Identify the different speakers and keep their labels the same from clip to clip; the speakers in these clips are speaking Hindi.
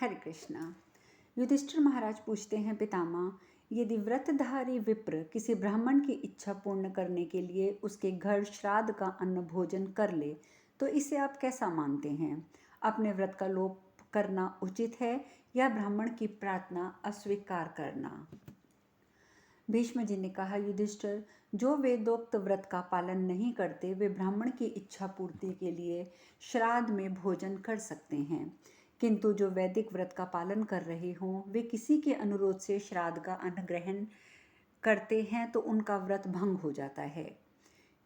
Speaker 1: हरे कृष्णा। युधिष्ठिर महाराज पूछते हैं, पितामह, यदि व्रतधारी विप्र किसी ब्राह्मण की इच्छा पूर्ण करने के लिए उसके घर श्राद्ध का अन्न भोजन कर ले तो इसे आप कैसा मानते हैं? अपने व्रत का लोप करना उचित है या ब्राह्मण की प्रार्थना अस्वीकार करना? भीष्म जी ने कहा, युधिष्ठिर, जो वेदोक्त व्रत का पालन नहीं करते वे ब्राह्मण की इच्छा पूर्ति के लिए श्राद्ध में भोजन कर सकते हैं, किंतु जो वैदिक व्रत का पालन कर रहे हों वे किसी के अनुरोध से श्राद्ध का अन्न ग्रहण करते हैं तो उनका व्रत भंग हो जाता है।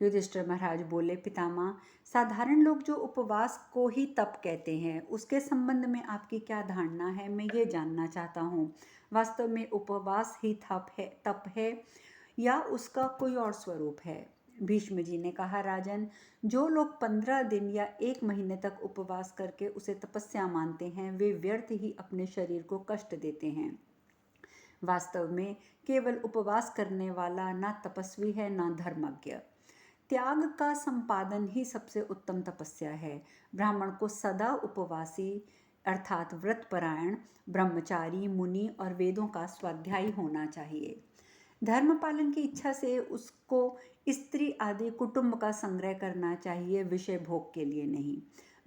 Speaker 1: युधिष्ठिर महाराज बोले, पितामह, साधारण लोग जो उपवास को ही तप कहते हैं उसके संबंध में आपकी क्या धारणा है, मैं ये जानना चाहता हूँ। वास्तव में उपवास ही तप है या उसका कोई और स्वरूप है? भीष्म जी ने कहा, राजन, जो लोग 15 दिन या 1 महीने तक उपवास करके उसे तपस्या मानते हैं वे व्यर्थ ही अपने शरीर को कष्ट देते हैं। वास्तव में केवल उपवास करने वाला ना तपस्वी है ना धर्मज्ञ। त्याग का संपादन ही सबसे उत्तम तपस्या है। ब्राह्मण को सदा उपवासी अर्थात व्रतपरायण, ब्रह्मचारी, मुनि और वेदों का स्वाध्यायी होना चाहिए। धर्म पालन की इच्छा से उसको स्त्री आदि कुटुंब का संग्रह करना चाहिए, विषय भोग के लिए नहीं।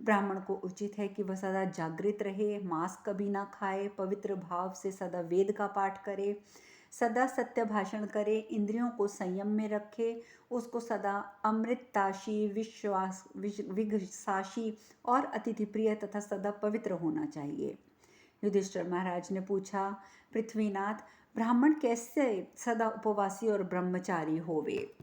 Speaker 1: ब्राह्मण को उचित है कि वह सदा जागृत रहे, मांस कभी ना खाए, पवित्र भाव से सदा वेद का पाठ करे, सदा सत्य भाषण करे, इंद्रियों को संयम में रखे, उसको सदा अमृताशी, विघसाशी और अतिथि प्रिय तथा सदा पवित्र होना चाहिए। युधिष्ठिर महाराज ने पूछा, पृथ्वीनाथ, ब्राह्मण कैसे सदा उपवासी और ब्रह्मचारी होवे?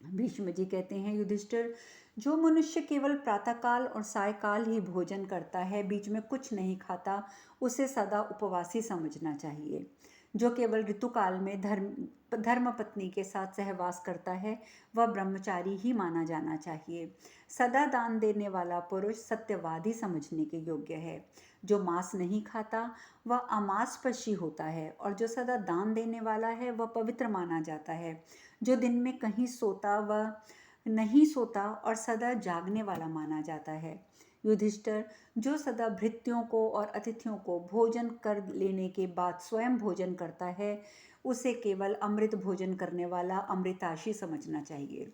Speaker 1: भीष्म जी कहते हैं, युधिष्ठिर, जो मनुष्य केवल प्रातःकाल और सायकाल ही भोजन करता है, बीच में कुछ नहीं खाता, उसे सदा उपवासी समझना चाहिए। जो केवल ऋतुकाल में धर्म पत्नी के साथ सहवास करता है वह ब्रह्मचारी ही माना जाना चाहिए। सदा दान देने वाला पुरुष सत्यवादी समझने के योग्य है। जो मांस नहीं खाता वह अमांसपशी होता है और जो सदा दान देने वाला है वह पवित्र माना जाता है। जो दिन में कहीं सोता वह नहीं सोता और सदा जागने वाला माना जाता है। युधिष्ठिर, जो सदा भृत्यों को और अतिथियों को भोजन कर लेने के बाद स्वयं भोजन करता है उसे केवल अमृत भोजन करने वाला अमृताशी समझना चाहिए।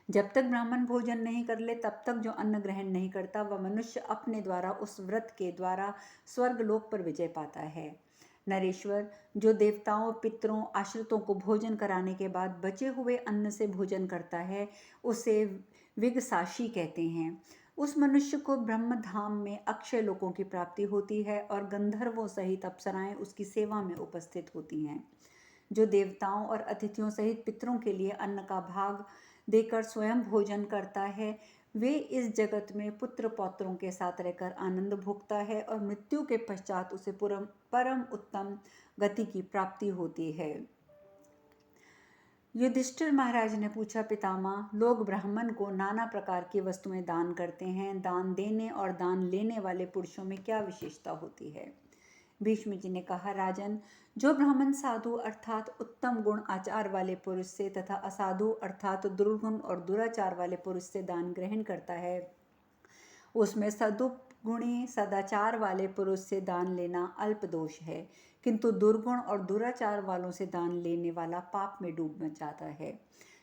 Speaker 1: जब तक ब्राह्मण भोजन नहीं कर ले तब तक जो अन्न ग्रहण नहीं करता वह मनुष्य अपने द्वारा उस व्रत के द्वारा स्वर्गलोक पर विजय पाता है। नरेश्वर, जो देवताओं, पितरों, आश्रितों को भोजन कराने के बाद बचे हुए अन्न से भोजन करता है उसे विगसाशी कहते हैं। उस मनुष्य को ब्रह्मधाम में अक्षय लोकों की प्राप्ति होती है और गंधर्वों सहित अप्सराएं उसकी सेवा में उपस्थित होती हैं। जो देवताओं और अतिथियों सहित पितरों के लिए अन्न का भाग देकर स्वयं भोजन करता है वे इस जगत में पुत्र पौत्रों के साथ रहकर आनंद भोगता है और मृत्यु के पश्चात उसे परम उत्तम गति की प्राप्ति होती है। युधिष्ठिर महाराज ने पूछा, पितामह, लोग ब्राह्मण को नाना प्रकार की वस्तुएं दान करते हैं, दान देने और दान लेने वाले पुरुषों में क्या विशेषता होती है? भीष्म जी ने कहा, राजन, जो ब्राह्मण साधु अर्थात उत्तम गुण आचार वाले पुरुष से तथा असाधु अर्थात दुर्गुण और दुराचार वाले पुरुष से दान ग्रहण करता है उसमें सदुपगुणी सदाचार वाले पुरुष से दान लेना अल्प दोष है, किंतु दुर्गुण और दुराचार वालों से दान लेने वाला पाप में डूब जाता है।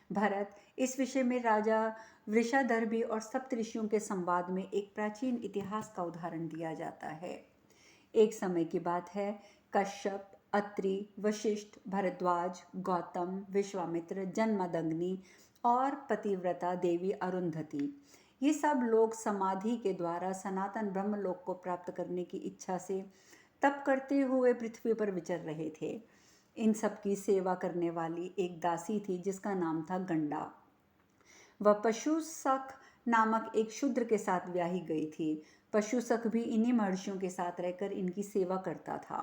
Speaker 1: भरत, इस विषय में राजा वृषादर्भी और सप्तऋषियों के संवाद में एक प्राचीन इतिहास का उदाहरण दिया जाता है। एक समय की बात है, कश्यप, अत्रि, वशिष्ठ, भरद्वाज, गौतम, विश्वामित्र, जन्मदग्नि और पतिव्रता देवी अरुंधति, ये सब लोग समाधि के द्वारा सनातन ब्रह्मलोक को प्राप्त करने की इच्छा से तप करते हुए पृथ्वी पर विचर रहे थे। इन सब की सेवा करने वाली एक दासी थी जिसका नाम था गंडा। वह पशुसख नामक एक शूद्र के साथ ब्याही गई थी। पशुसख भी इन्हीं महर्षियों के साथ रहकर इनकी सेवा करता था।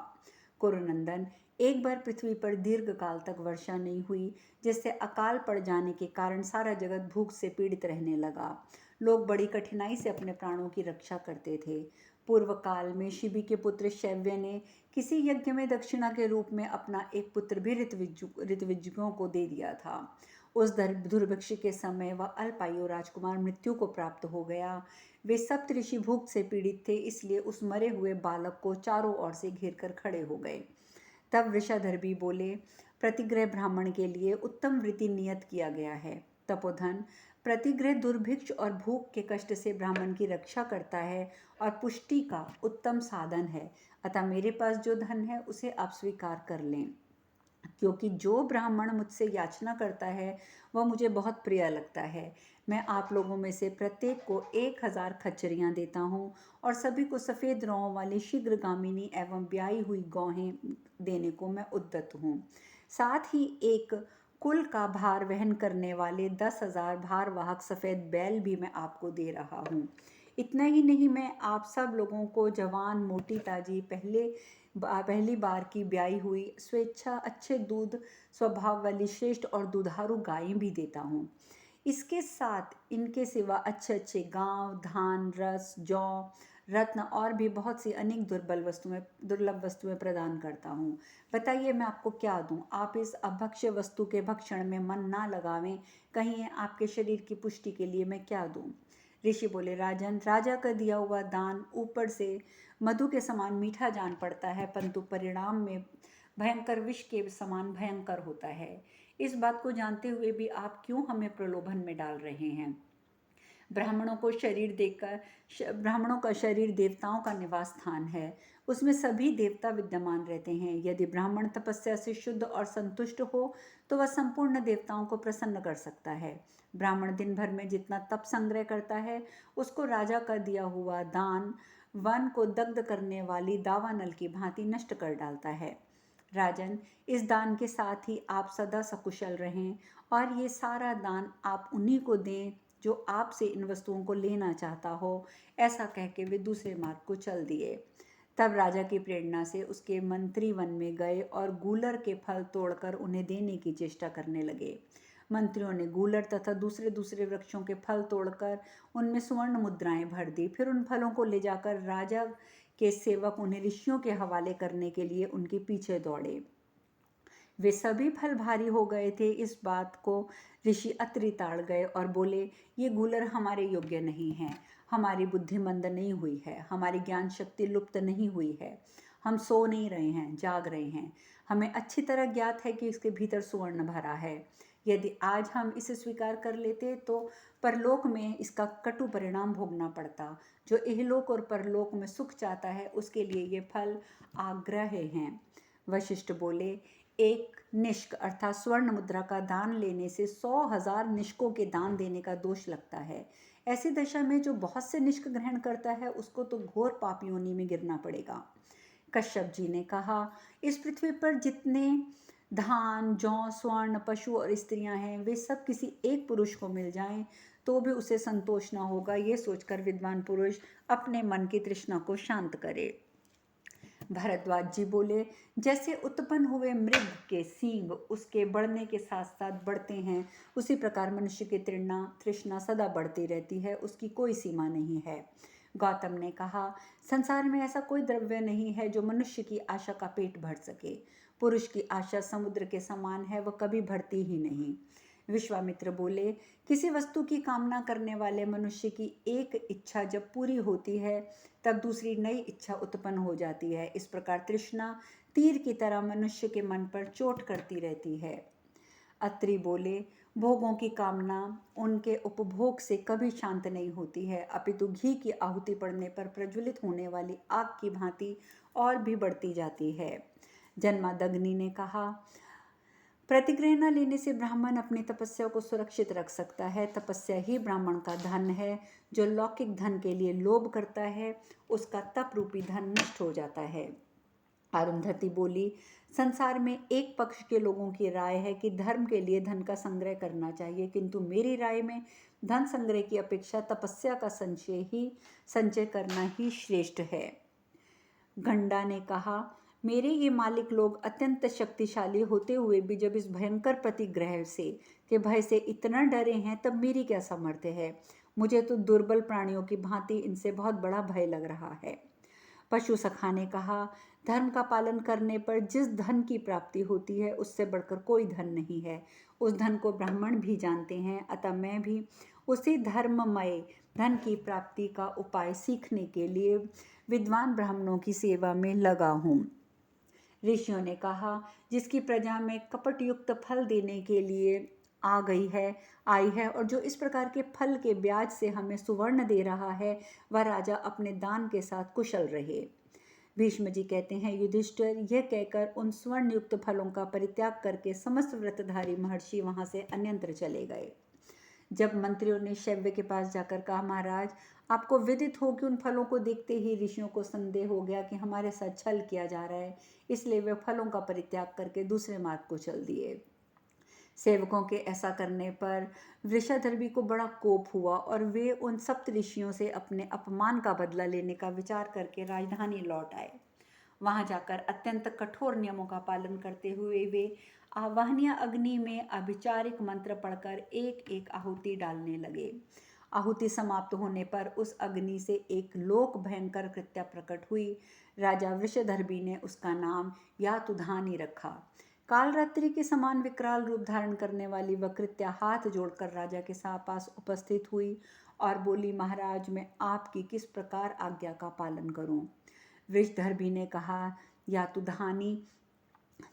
Speaker 1: कुरुनंदन, एक बार पृथ्वी पर दीर्घ काल तक वर्षा नहीं हुई जिससे अकाल पड़ जाने के कारण सारा जगत भूख से पीड़ित रहने लगा। लोग बड़ी कठिनाई से अपने प्राणों की रक्षा करते थे। पूर्व काल में शिबी के पुत्र शैव्य ने किसी यज्ञ में दक्षिणा के रूप में अपना एक पुत्र भी ऋतविजों को दे दिया था। उस दुर्भिक्ष के समय वह अल्पायु राजकुमार मृत्यु को प्राप्त हो गया। वे सप्तऋषि भूख से पीड़ित थे, इसलिए उस मरे हुए बालक को चारों ओर से घेर कर खड़े हो गए। तब वृषाधर भी बोले, प्रतिग्रह ब्राह्मण के लिए उत्तम वृत्ति नियत किया गया है। तपोधन, प्रतिग्रह दुर्भिक्ष और भूख के कष्ट से ब्राह्मण की रक्षा करता है और पुष्टि का उत्तम साधन है। अतः मेरे पास जो धन है उसे आप स्वीकार कर लें, क्योंकि जो ब्राह्मण मुझसे याचना करता है वह मुझे बहुत प्रिय लगता है। मैं आप लोगों में से प्रत्येक को 1000 खच्चरियाँ देता हूँ और सभी को सफ़ेद रौं वाली शीघ्रगामिनी एवं ब्याई हुई गौहें देने को मैं उद्यत हूँ। साथ ही एक कुल का भार वहन करने वाले 10,000 भारवाहक सफ़ेद बैल भी मैं आपको दे रहा हूँ। इतना ही नहीं, मैं आप सब लोगों को जवान, मोटी, ताजी, पहली बार की ब्याई हुई, स्वेच्छा, अच्छे दूध स्वभाव वाली श्रेष्ठ और दुधारू गायें भी देता हूँ। इसके साथ इनके सिवा अच्छे अच्छे गांव, धान, रस, जौ, रत्न और भी बहुत सी अनेक दुर्लभ वस्तुएं प्रदान करता हूँ। बताइए मैं आपको क्या दूँ? आप इस अभक्ष्य वस्तु के भक्षण में मन ना लगावें। कहिए आपके शरीर की पुष्टि के लिए मैं क्या दूँ? ऋषि बोले, राजन, राजा का दिया हुआ दान ऊपर से मधु के समान मीठा जान पड़ता है, परंतु परिणाम में भयंकर विष के समान भयंकर होता है। इस बात को जानते हुए भी आप क्यों हमें प्रलोभन में डाल रहे हैं? ब्राह्मणों का शरीर देवताओं का निवास स्थान है, उसमें सभी देवता विद्यमान रहते हैं। यदि ब्राह्मण तपस्या से शुद्ध और संतुष्ट हो तो वह संपूर्ण देवताओं को प्रसन्न कर सकता है। ब्राह्मण दिन भर में जितना तप संग्रह करता है उसको राजा का दिया हुआ दान वन को दग्ध करने वाली दावानल की भांति नष्ट कर डालता है। राजन, इस दान के साथ ही आप सदा सकुशल रहें और ये सारा दान आप उन्हीं को दें जो आपसे इन वस्तुओं को लेना चाहता हो। ऐसा कह के वे दूसरे मार्ग को चल दिए। तब राजा की प्रेरणा से उसके मंत्री वन में गए और गूलर के फल तोड़कर उन्हें देने की चेष्टा करने लगे। मंत्रियों ने गूलर तथा दूसरे दूसरे वृक्षों के फल तोड़कर उनमें स्वर्ण मुद्राएं भर दी। फिर उन फलों को ले जाकर राजा के सेवक उन्हें ऋषियों के हवाले करने के लिए उनके पीछे दौड़े। वे सभी फल भारी हो गए थे। इस बात को ऋषि अत्रि ताड़ गए और बोले, ये गूलर हमारे योग्य नहीं है। हमारी बुद्धि मंद नहीं हुई है, हमारी ज्ञान शक्ति लुप्त नहीं हुई है। हम सो नहीं रहे हैं, जाग रहे हैं। हमें अच्छी तरह ज्ञात है कि इसके भीतर सुवर्ण भरा है। यदि आज हम इसे स्वीकार कर लेते तो परलोक में इसका कटु परिणाम भोगना पड़ता। जो इहलोक और परलोक में सुख चाहता है उसके लिए ये फल आग्रह हैं। वशिष्ठ बोले, एक निष्क अर्थात स्वर्ण मुद्रा का दान लेने से 100,000 निष्कों के दान देने का दोष लगता है। ऐसी दशा में जो बहुत से निष्क ग्रहण करता है उसको तो घोर पाप योनि में गिरना पड़ेगा। कश्यप जी ने कहा, इस पृथ्वी पर जितने धान, जौ, स्वर्ण, पशु और स्त्रियां हैं वे सब किसी एक पुरुष को मिल जाएं तो भी उसे संतोष न होगा। ये सोचकर विद्वान पुरुष अपने मन की तृष्णा को शांत करे। भरद्वाज जी बोले, जैसे उत्पन्न हुए मृग के सींग उसके बढ़ने के साथ साथ बढ़ते हैं, उसी प्रकार मनुष्य की तृष्णा सदा बढ़ती रहती है, उसकी कोई सीमा नहीं है। गौतम ने कहा, संसार में ऐसा कोई द्रव्य नहीं है जो मनुष्य की आशा का पेट भर सके। पुरुष की आशा समुद्र के समान है, वह कभी भरती ही नहीं। विश्वामित्र बोले, किसी वस्तु की कामना करने वाले मनुष्य की एक इच्छा जब पूरी होती है तब दूसरी नई इच्छा उत्पन्न हो जाती है। इस प्रकार तृष्णा तीर की तरह मनुष्य के मन पर चोट करती रहती है। अत्रि बोले, भोगों की कामना उनके उपभोग से कभी शांत नहीं होती है, अपितु घी की आहुति पड़ने पर प्रज्वलित होने वाली आग की भांति और भी बढ़ती जाती है। जन्मादग्नि ने कहा, प्रतिग्रह न लेने से ब्राह्मण अपनी तपस्या को सुरक्षित रख सकता है। तपस्या ही ब्राह्मण का धन है। जो लौकिक धन के लिए लोभ करता है उसका तप रूपी धन नष्ट हो जाता है। अरुंधति बोली, संसार में एक पक्ष के लोगों की राय है कि धर्म के लिए धन का संग्रह करना चाहिए, किंतु मेरी राय में धन संग्रह की अपेक्षा तपस्या का संचय करना ही श्रेष्ठ है। गंडा ने कहा, मेरे ये मालिक लोग अत्यंत शक्तिशाली होते हुए भी जब इस भयंकर प्रतिग्रह से के भय से इतना डरे हैं तब मेरी क्या सामर्थ्य है। मुझे तो दुर्बल प्राणियों की भांति इनसे बहुत बड़ा भय लग रहा है। पशु सखा ने कहा, धर्म का पालन करने पर जिस धन की प्राप्ति होती है उससे बढ़कर कोई धन नहीं है। उस धन को ब्राह्मण भी जानते हैं, अतः मैं भी उसी धर्ममय धन की प्राप्ति का उपाय सीखने के लिए विद्वान ब्राह्मणों की सेवा में लगा हूँ। ऋषियों ने कहा, जिसकी प्रजा में कपटयुक्त फल देने के लिए आई है और जो इस प्रकार के फल के ब्याज से हमें सुवर्ण दे रहा है, वह राजा अपने दान के साथ कुशल रहे। भीष्म जी कहते हैं, युधिष्ठिर, यह कहकर उन स्वर्ण युक्त फलों का परित्याग करके समस्त व्रतधारी महर्षि वहां से अन्यंत्र चले गए। जब मंत्रियों ने शैव्य के पास जाकर कहा, महाराज, आपको विदित हो कि उन फलों को देखते ही ऋषियों को संदेह हो गया कि हमारे साथ छल किया जा रहा है, इसलिए वे फलों का परित्याग करके दूसरे मार्ग को चल दिए। सेवकों के ऐसा करने पर वृषाधर्मी को बड़ा कोप हुआ और वे उन सप्त ऋषियों से अपने अपमान का बदला लेने का विचार करके राजधानी लौट आए। वहां जाकर अत्यंत कठोर नियमों का पालन करते हुए वे आवाहनीय अग्नि में अभिचारिक मंत्र पढ़कर एक एक आहुति डालने लगे। आहुति समाप्त होने पर उस अग्नि से एक लोक भयंकर कृत्या प्रकट हुई। राजा वृषधर्मी ने उसका नाम यातुधानी रखा। कालरात्रि के समान विकराल रूप धारण करने वाली वह कृत्या हाथ जोड़कर राजा के पास उपस्थित हुई और बोली, महाराज, मैं आपकी किस प्रकार आज्ञा का पालन करूं? वृषधर्मी ने कहा, यातुधानी,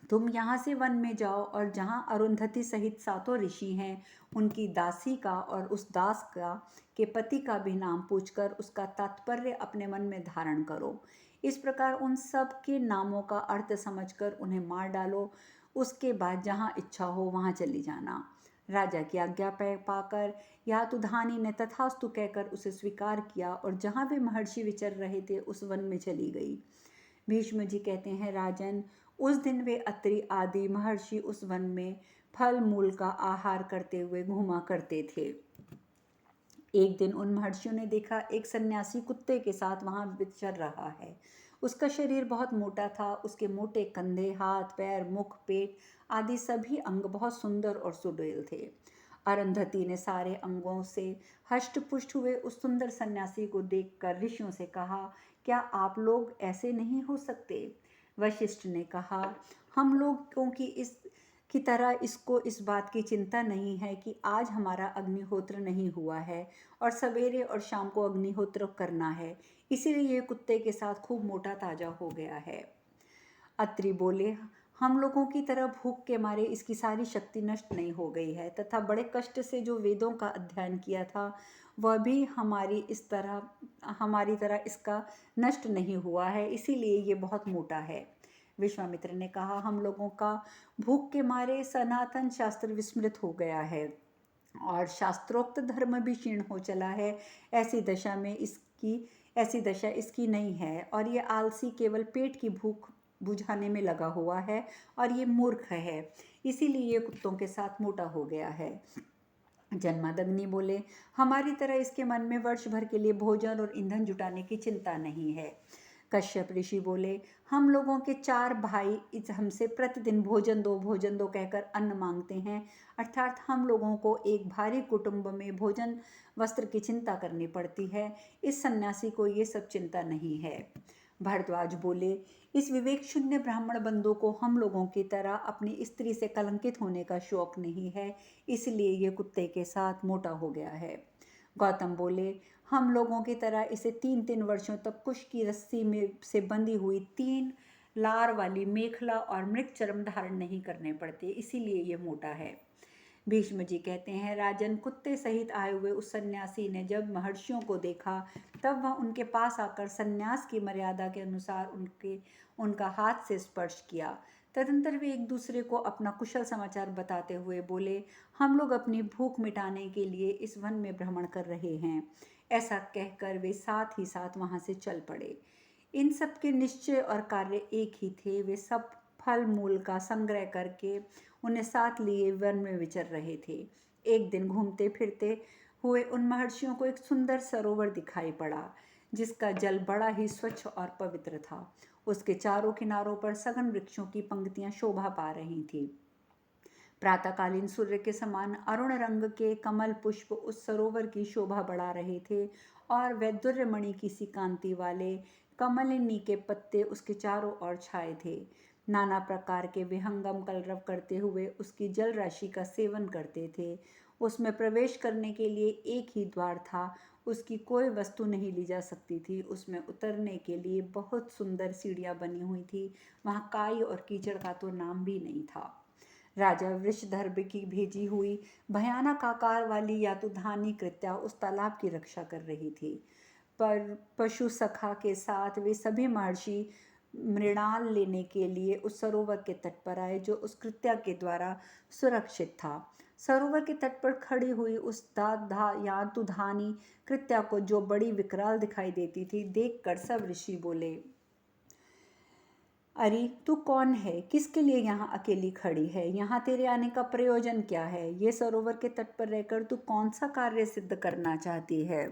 Speaker 1: तुम यहाँ से वन में जाओ और जहाँ अरुंधति सहित 7 ऋषि हैं, उनकी दासी का और उस दास का के पति का भी नाम पूछकर उसका तात्पर्य अपने मन में धारण करो। इस प्रकार उन सब के नामों का अर्थ समझकर उन्हें मार डालो। उसके बाद जहाँ इच्छा हो वहाँ चली जाना। राजा की आज्ञा पाकर यातुधानी ने तथास्तु कहकर उसे स्वीकार किया और जहाँ वे महर्षि विचर रहे थे उस वन में चली गई। भीष्म जी कहते हैं, राजन, उस दिन वे अत्रि आदि महर्षि उस वन में फल मूल का आहार करते हुए घूमा करते थे। एक दिन उन महर्षियों ने देखा, एक सन्यासी कुत्ते के साथ वहां विचर रहा है। उसका शरीर बहुत मोटा था। उसके मोटे कंधे, हाथ, पैर, मुख, पेट आदि सभी अंग बहुत सुंदर और सुडौल थे। अरुंधति ने सारे अंगों से हष्ट-पुष्ट हुए उस सुंदर सन्यासी को देखकर ऋषियों से कहा, क्या आप लोग ऐसे नहीं हो सकते? वशिष्ठ ने कहा, हम लोगों की की तरह इसको इस बात की चिंता नहीं है कि आज हमारा अग्निहोत्र नहीं हुआ है और सवेरे और शाम को अग्निहोत्र करना है, इसीलिए ये कुत्ते के साथ खूब मोटा ताजा हो गया है। अत्रि बोले, हम लोगों की तरह भूख के मारे इसकी सारी शक्ति नष्ट नहीं हो गई है तथा बड़े कष्ट से जो वेदों का अध्ययन किया था वह भी हमारी तरह इसका नष्ट नहीं हुआ है, इसीलिए ये बहुत मोटा है। विश्वामित्र ने कहा, हम लोगों का भूख के मारे सनातन शास्त्र विस्मृत हो गया है और शास्त्रोक्त धर्म भी क्षीण हो चला है। ऐसी दशा इसकी नहीं है और ये आलसी केवल पेट की भूख बुझाने में लगा हुआ है और ये मूर्ख है, इसीलिए ये कुत्तों के साथ मोटा हो गया है। जन्मादग्नि बोले, हमारी तरह इसके मन में वर्ष भर के लिए भोजन और ईंधन जुटाने की चिंता नहीं है। कश्यप ऋषि बोले, हम लोगों के 4 भाई हमसे प्रतिदिन भोजन दो कहकर अन्न मांगते हैं, अर्थात हम लोगों को एक भारी कुटुंब में भोजन वस्त्र की चिंता करनी पड़ती है। इस सन्यासी को ये सब चिंता नहीं है। भारद्वाज बोले, इस विवेक शून्य ब्राह्मण बंधु को हम लोगों की तरह अपनी स्त्री से कलंकित होने का शौक नहीं है, इसलिए ये कुत्ते के साथ मोटा हो गया है। गौतम बोले, हम लोगों की तरह इसे 3-3 वर्षों तक कुश की रस्सी में से बंधी हुई 3 लार वाली मेखला और मृग चर्म धारण नहीं करने पड़ते, इसीलिए ये मोटा है। भीष्म जी कहते हैं, राजन, कुत्ते सहित आए हुए उस सन्यासी ने जब महर्षियों को देखा तब वह उनके पास आकर सन्यास की मर्यादा के अनुसार उनका हाथ से स्पर्श किया। तदंतर वे एक दूसरे को अपना कुशल समाचार बताते हुए बोले, हम लोग अपनी भूख मिटाने के लिए इस वन में भ्रमण कर रहे हैं। ऐसा कहकर वे साथ ही साथ वहां से चल पड़े। इन सब के निश्चय और कार्य एक ही थे। वे सब फल मूल का संग्रह करके उन्हें साथ लिए वन में विचर रहे थे। एक दिन घूमते फिरते हुए उन महर्षियों को एक सुंदर सरोवर दिखाई पड़ा, जिसका जल बड़ा ही स्वच्छ और पवित्र था। उसके चारों किनारों पर सघन वृक्षों की पंक्तियां शोभा पा रही थी। प्रातःकालीन सूर्य के समान अरुण रंग के कमल पुष्प उस सरोवर की शोभा बढ़ा रहे थे और वैदुर्यमणि की सी कांति वाले कमलिनी के पत्ते उसके चारों ओर छाए थे। नाना प्रकार के विहंगम कलरव करते हुए उसकी जल राशि का सेवन करते थे। उसमें प्रवेश करने के लिए एक ही द्वार था, उसकी कोई वस्तु नहीं ली जा सकती थी। उसमें उतरने के लिए बहुत सुंदर सीढ़ियाँ बनी हुई थी। वहाँ काई और कीचड़ का तो नाम भी नहीं था। राजा वृषधर्भ की भेजी हुई भयानक आकार वाली यातुधानी कृत्या उस तालाब की रक्षा कर रही थी। पर पशु सखा के साथ वे सभी महर्षि मृणाल लेने के लिए उस सरोवर के तट पर आए जो उस कृत्या के द्वारा सुरक्षित था। सरोवर के तट पर खड़ी हुई उस यातुधानी कृत्या को, जो बड़ी विकराल दिखाई देती थी, देखकर सब ऋषि बोले, अरे तू कौन है? किसके लिए यहाँ अकेली खड़ी है? यहाँ तेरे आने का प्रयोजन क्या है? ये सरोवर के तट पर रहकर तू कौन सा कार्य सिद्ध करना चाहती है?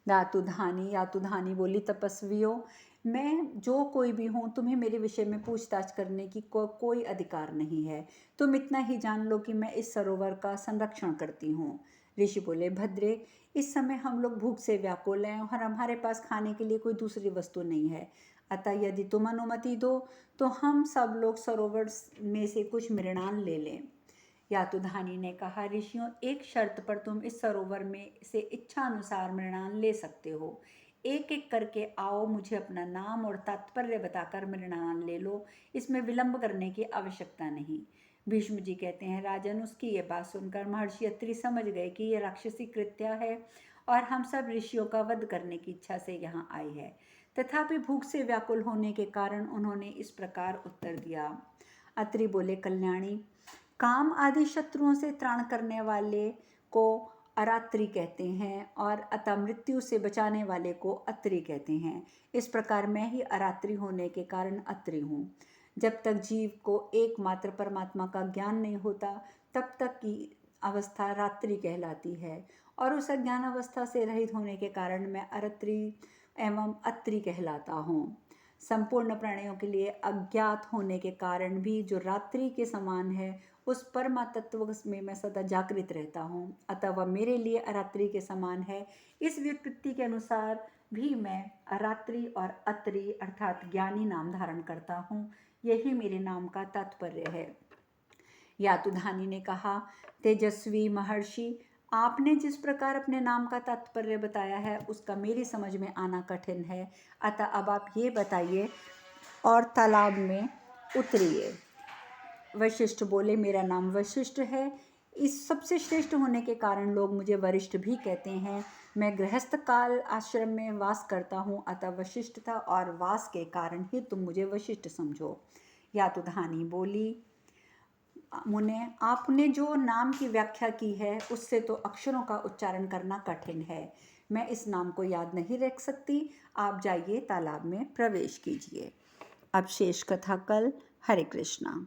Speaker 1: यातुधानी बोली, तपस्वियों, मैं जो कोई भी हूँ, तुम्हें मेरे विषय में पूछताछ करने की कोई अधिकार नहीं है। तुम इतना ही जान लो कि मैं इस सरोवर का संरक्षण करती हूँ। ऋषि बोले, भद्रे, इस समय हम लोग भूख से व्याकुल हैं और हमारे पास खाने के लिए कोई दूसरी वस्तु नहीं है। अतः यदि तुम अनुमति दो तो हम सब लोग सरोवर में से कुछ मृणाल ले लें। यातुधानी ने कहा, ऋषियों, एक शर्त पर तुम इस सरोवर में से इच्छा अनुसार मृणाल ले सकते हो। एक एक करके आओ, मुझे अपना नाम और तात्पर्य बताकर मृणाल ले लो। इसमें विलंब करने की आवश्यकता नहीं। भीष्म जी कहते हैं, राजन, उसकी ये बात सुनकर महर्षि अत्रि समझ गए कि यह राक्षसी कृत्या है और हम सब ऋषियों का वध करने की इच्छा से यहाँ आई है। तथापि भूख से व्याकुल होने के कारण उन्होंने इस प्रकार उत्तर दिया। अत्रि बोले, कल्याणी, काम आदि शत्रुओं से त्राण करने वाले को अरात्रि कहते हैं और अतः मृत्यु से बचाने वाले को अत्रि कहते हैं। इस प्रकार मैं ही अरात्रि होने के कारण अत्रि हूँ। जब तक जीव को एकमात्र परमात्मा का ज्ञान नहीं होता तब तक की अवस्था रात्रि कहलाती है, और उस अज्ञान अवस्था से रहित होने के कारण मैं अरात्रि एवं अत्रि कहलाता हूँ। संपूर्ण प्राणियों के लिए अज्ञात होने के कारण भी जो रात्रि के समान है, उस परमा तत्व में मैं सदा जागृत रहता हूँ, अतः वह मेरे लिए अरात्रि के समान है। इस व्युत्पत्ति के अनुसार भी मैं अरात्रि और अत्रि अर्थात ज्ञानी नाम धारण करता हूँ। यही मेरे नाम का तात्पर्य है। यातुधानी ने कहा, तेजस्वी महर्षि, आपने जिस प्रकार अपने नाम का तात्पर्य बताया है उसका मेरी समझ में आना कठिन है, अतः अब आप ये बताइए और तालाब में उतरिए। वशिष्ठ बोले, मेरा नाम वशिष्ठ है। इस सबसे श्रेष्ठ होने के कारण लोग मुझे वरिष्ठ भी कहते हैं। मैं गृहस्थ काल आश्रम में वास करता हूँ, अतः वशिष्ठता और वास के कारण ही तुम मुझे वशिष्ठ समझो। यातुधानी बोली, मुने, आपने जो नाम की व्याख्या की है उससे तो अक्षरों का उच्चारण करना कठिन है। मैं इस नाम को याद नहीं रख सकती। आप जाइए, तालाब में प्रवेश कीजिए। अब शेष कथा कल। हरे कृष्णा।